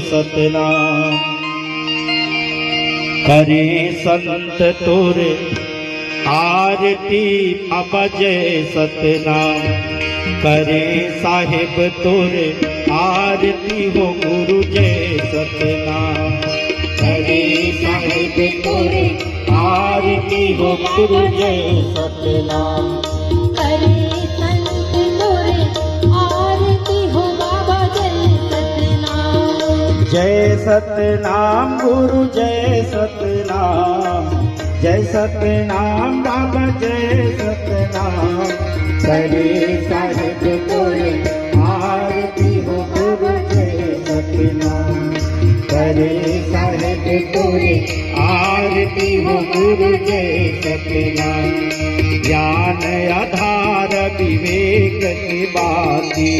सतनाम करे संत तोरे आरती अबजय सतनाम करे साहिब तोरे आरती हो गुरु जय सतनाम करे साहिब तोरे आरती हो गुरु जय सतनाम करे संत तोरे आरती हो बाबा जय सतनाम। जय सतनाम गुरु जय सतनाम जय सतनाम बाबा जय सतनाम करे साहिब तोरे आरती हो गुरु जय सतनाम करे साहिब तोरे आरती हो गुरु जय सतनाम ज्ञान आधार विवेक की बाती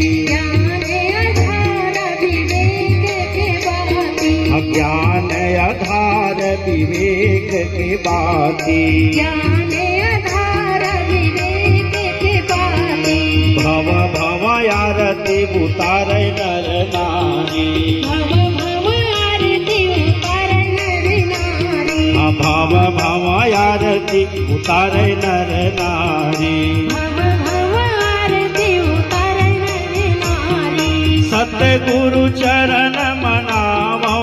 ज्ञान आधार विवेक के बाती ज्ञान आधार विवेक के बाती भव भव आरती उतार नर नारी भव आरती उतार नर नारी भव भव आरती उतार नर नारी भव आरती उतार नर नारी सतगुरु चरण मनावो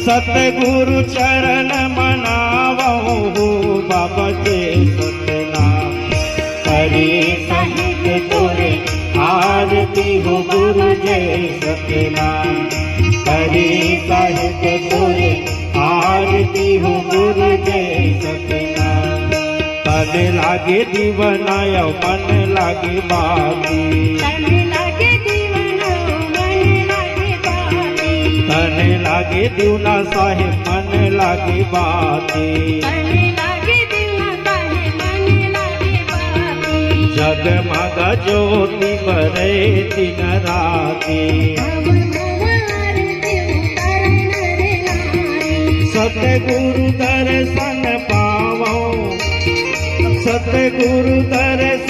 सतगुरु चरण मनावो बाबा जय सतनाम करे साहिब तोरे आरती हो गुरु जय सतनाम करे साहिब तोरे आरती हो गुरु जय सतनाम तन लागे दीवनाय मन लागे बाती तन लागे दीवाना मन लागे बाती तन लागे दीवना साहिब मन लागे बाती तन लागे दीवाना साहिब मन लागे बाती जगमग ज्योति बरे दिन राती सतगुरु दर्शन पावो सतगुरु दर्शन